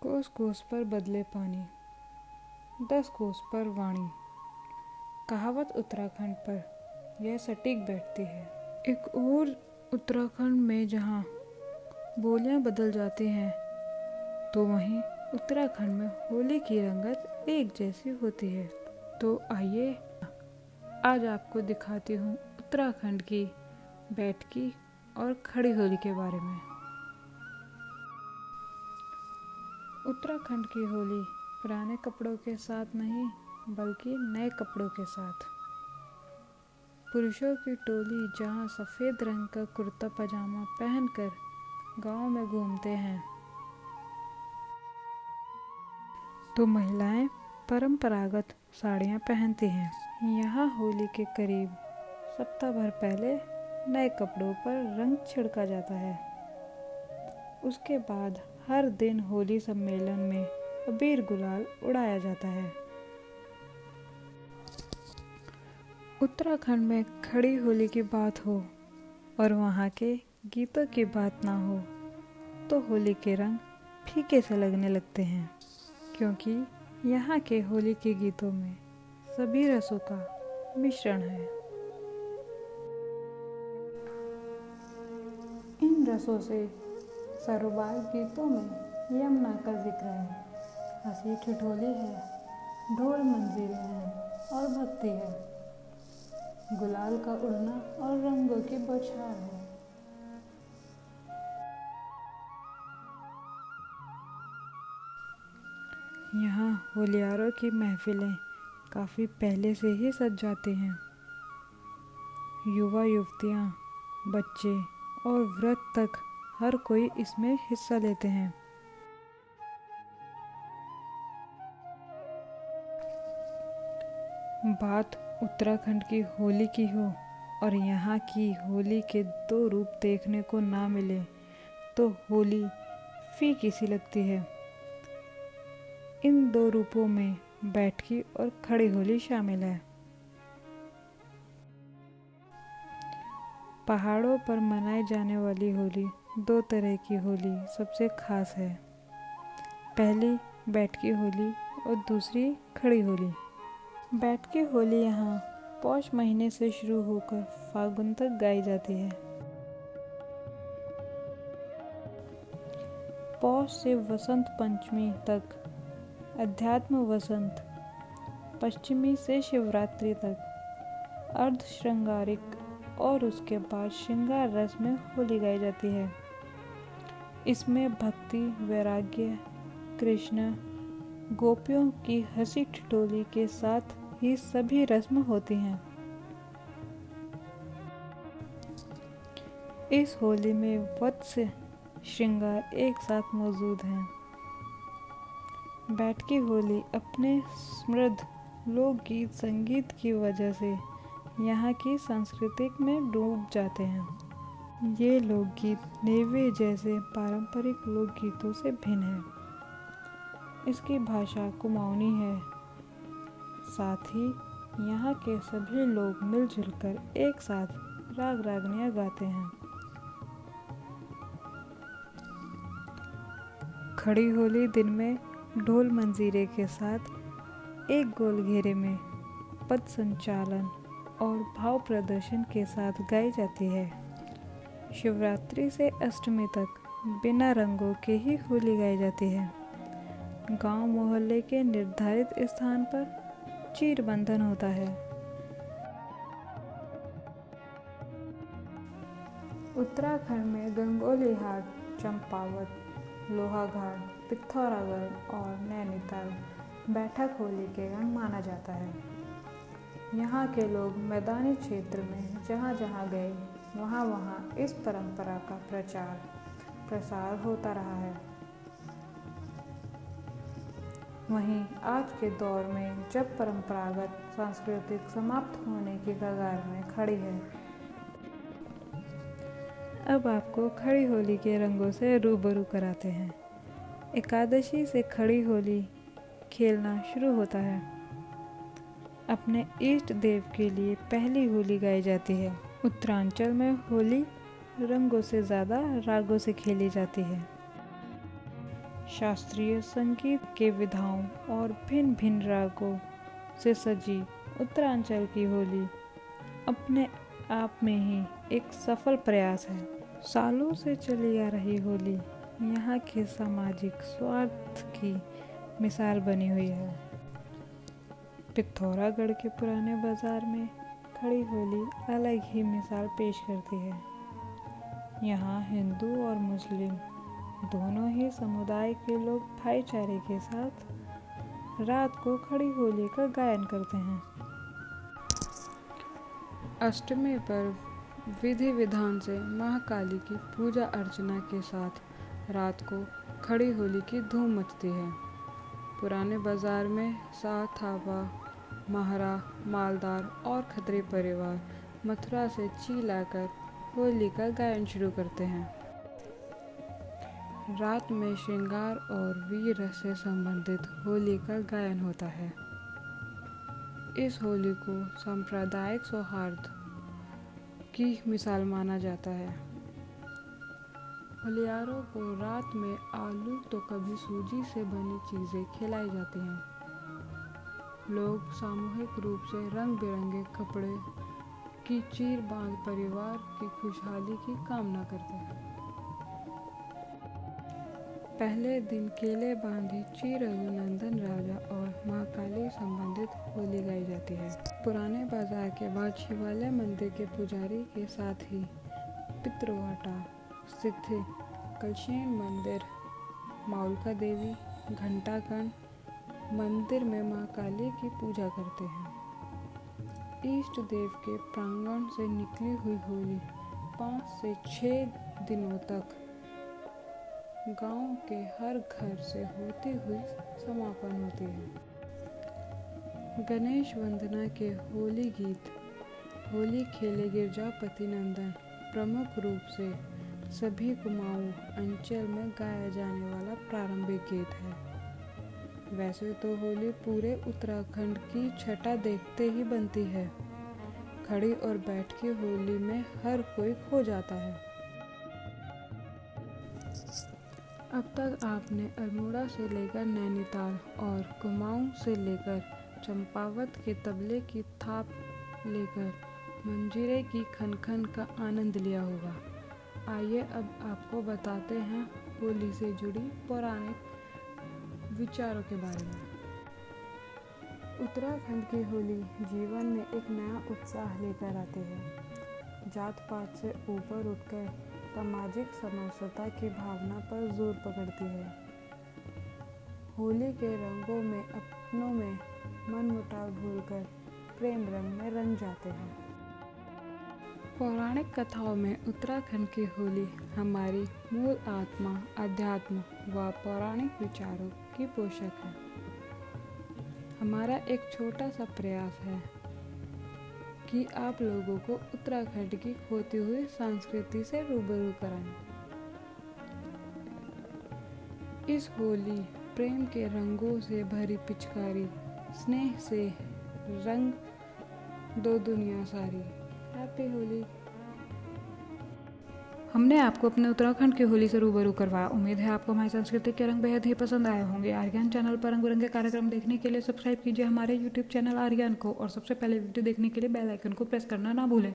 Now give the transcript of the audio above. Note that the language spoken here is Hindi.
कोस कोस पर बदले पानी, 10 कोस पर वाणी। कहावत उत्तराखंड पर यह सटीक बैठती है। एक और उत्तराखंड में जहाँ बोलियां बदल जाती हैं, तो वहीं उत्तराखंड में होली की रंगत एक जैसी होती है। तो आइए आज आपको दिखाती हूँ उत्तराखंड की बैठकी और खड़ी होली के बारे में। उत्तराखंड की होली पुराने कपड़ों के साथ नहीं बल्कि नए कपड़ों के साथ। पुरुषों की टोली जहां सफ़ेद रंग का कुर्ता पजामा पहनकर गांव में घूमते हैं, तो महिलाएं परंपरागत साड़ियां पहनती हैं। यहाँ होली के करीब सप्ताह भर पहले नए कपड़ों पर रंग छिड़का जाता है। उसके बाद हर दिन होली सम्मेलन में अबीर गुलाल उड़ाया जाता है। उत्तराखंड में खड़ी होली की बात हो और वहाँ के गीतों की बात ना हो, तो होली के रंग फीके से लगने लगते हैं, क्योंकि यहाँ के होली के गीतों में सभी रसों का मिश्रण है। इन रसों से सर्वबाल गीतों में यमुना का जिक्र है, हंसी ठिठोली है, ढोल मंजीरे हैं और भक्ति है। गुलाल का उड़ना और रंगों की बौछार है। यहाँ होलियारों की महफिलें काफ़ी पहले से ही सज जाती हैं। युवा युवतियाँ, बच्चे और वृद्ध तक हर कोई इसमें हिस्सा लेते हैं। बात उत्तराखंड की होली की हो और यहाँ की होली के दो रूप देखने को ना मिले, तो होली फीकी सी लगती है। इन दो रूपों में बैठकी और खड़ी होली शामिल है। पहाड़ों पर मनाई जाने वाली होली दो तरह की होली सबसे खास है। पहली बैठकी होली और दूसरी खड़ी होली। बैठकी होली यहाँ पौष महीने से शुरू होकर फागुन तक गाई जाती है। पौष से वसंत पंचमी तक अध्यात्म वसंत, पश्चिमी से शिवरात्रि तक अर्ध श्रृंगारिक और उसके बाद श्रृंगार रस में होली गाई जाती है। इसमें भक्ति, वैराग्य, कृष्ण, गोपियों की हंसी ठिठोली के साथ ही सभी रस्म होती हैं। इस होली में वत्स श्रृंगार एक साथ मौजूद हैं। बैठकी होली अपने समृद्ध लोकगीत संगीत की वजह से यहाँ की संस्कृति में डूब जाते हैं। ये लोकगीत नेवे जैसे पारंपरिक लोकगीतों से भिन्न है। इसकी भाषा कुमाऊनी है। साथ ही यहाँ के सभी लोग मिलजुल कर एक साथ राग रागनियाँ गाते हैं। खड़ी होली दिन में ढोल मंजीरे के साथ एक गोल घेरे में पद संचालन और भाव प्रदर्शन के साथ गाई जाती है। शिवरात्रि से अष्टमी तक बिना रंगों के ही होली गाई जाती है। गांव मोहल्ले के निर्धारित स्थान पर चीर बंधन होता है। उत्तराखंड में गंगोली हाट, चंपावत, लोहाघाट, पिथौरागढ़ और नैनीताल बैठक होली के रंग माना जाता है। यहाँ के लोग मैदानी क्षेत्र में जहाँ जहाँ गए वहाँ इस परंपरा का प्रचार प्रसार होता रहा है। वहीं आज के दौर में जब परंपरागत सांस्कृतिक समाप्त होने की कगार में खड़ी है, अब आपको खड़ी होली के रंगों से रूबरू कराते हैं। एकादशी से खड़ी होली खेलना शुरू होता है। अपने इष्ट देव के लिए पहली होली गाई जाती है। उत्तरांचल में होली रंगों से ज़्यादा रागों से खेली जाती है। शास्त्रीय संगीत के विधाओं और भिन्न भिन्न रागों से सजी उत्तरांचल की होली अपने आप में ही एक सफल प्रयास है। सालों से चली आ रही होली यहाँ के सामाजिक स्वार्थ की मिसाल बनी हुई है। पिथौरागढ़ के पुराने बाजार में खड़ी होली अलग ही मिसाल पेश करती है। यहाँ हिंदू और मुस्लिम दोनों ही समुदाय के लोग भाईचारे के साथ रात को खड़ी होली का गायन करते हैं। अष्टमी पर विधि विधान से महाकाली की पूजा अर्चना के साथ रात को खड़ी होली की धूम मचती है। पुराने बाजार में साथावा, महरा, मालदार और खत्री परिवार मथुरा से ची लाकर होली का गायन शुरू करते हैं। रात में श्रृंगार और वीर रस से संबंधित होली का गायन होता है। इस होली को सांप्रदायिक सौहार्द की मिसाल माना जाता है। होलियारों को रात में आलू तो कभी सूजी से बनी चीज़ें खिलाई जाती हैं। लोग सामूहिक रूप से रंग बिरंगे कपड़े की चीर बांध परिवार की खुशहाली की कामना करते हैं। पहले दिन केले बांधी चीर रघुनंदन राजा और महाकाली संबंधित होली गाई जाती है। पुराने बाजार के बाद शिवालय मंदिर के पुजारी के साथ ही पितृवाटा स्थित कलशेन मंदिर, माउलका देवी, घंटाकण मंदिर में महाकाली की पूजा करते हैं। इष्ट देव के प्रांगण से निकली हुई होली 5 से 6 दिनों तक गांव के हर घर से होती हुई समापन होती है। गणेश वंदना के होली गीत होली खेले गिरजापति नंदन प्रमुख रूप से सभी कुमाऊं अंचल में गाया जाने वाला प्रारंभिक गीत है। वैसे तो होली पूरे उत्तराखंड की छटा देखते ही बनती है। खड़ी और बैठकी होली में हर कोई खो जाता है। अब तक आपने अल्मोड़ा से लेकर नैनीताल और कुमाऊं से लेकर चंपावत के तबले की थाप लेकर मंजीरे की खनखन का आनंद लिया होगा। आइए अब आपको बताते हैं होली से जुड़ी पौराणिक विचारों के बारे में। उत्तराखंड की होली जीवन में एक नया उत्साह लेकर आती है। जात पात से ऊपर उठकर सामाजिक समरसता की भावना पर जोर पकड़ती है। होली के रंगों में अपनों में मनमुटाव भूलकर प्रेम रंग में रंग जाते हैं। पौराणिक कथाओं में उत्तराखंड की होली हमारी मूल आत्मा, अध्यात्म व पौराणिक विचारों की पोषक है। हमारा एक छोटा सा प्रयास है कि आप लोगों को उत्तराखंड की खोती हुई संस्कृति से रूबरू कराएं। इस होली प्रेम के रंगों से भरी पिचकारी, स्नेह से रंग दो दुनिया सारी। हैप्पी होली। हमने आपको अपने उत्तराखंड की होली से रूबरू करवाया। उम्मीद है आपको हमारी संस्कृति के रंग बेहद ही पसंद आए होंगे। आर्यन चैनल पर रंग बिरंगे कार्यक्रम देखने के लिए सब्सक्राइब कीजिए हमारे यूट्यूब चैनल आर्यन को और सबसे पहले वीडियो देखने के लिए बेल आइकन को प्रेस करना ना भूलें।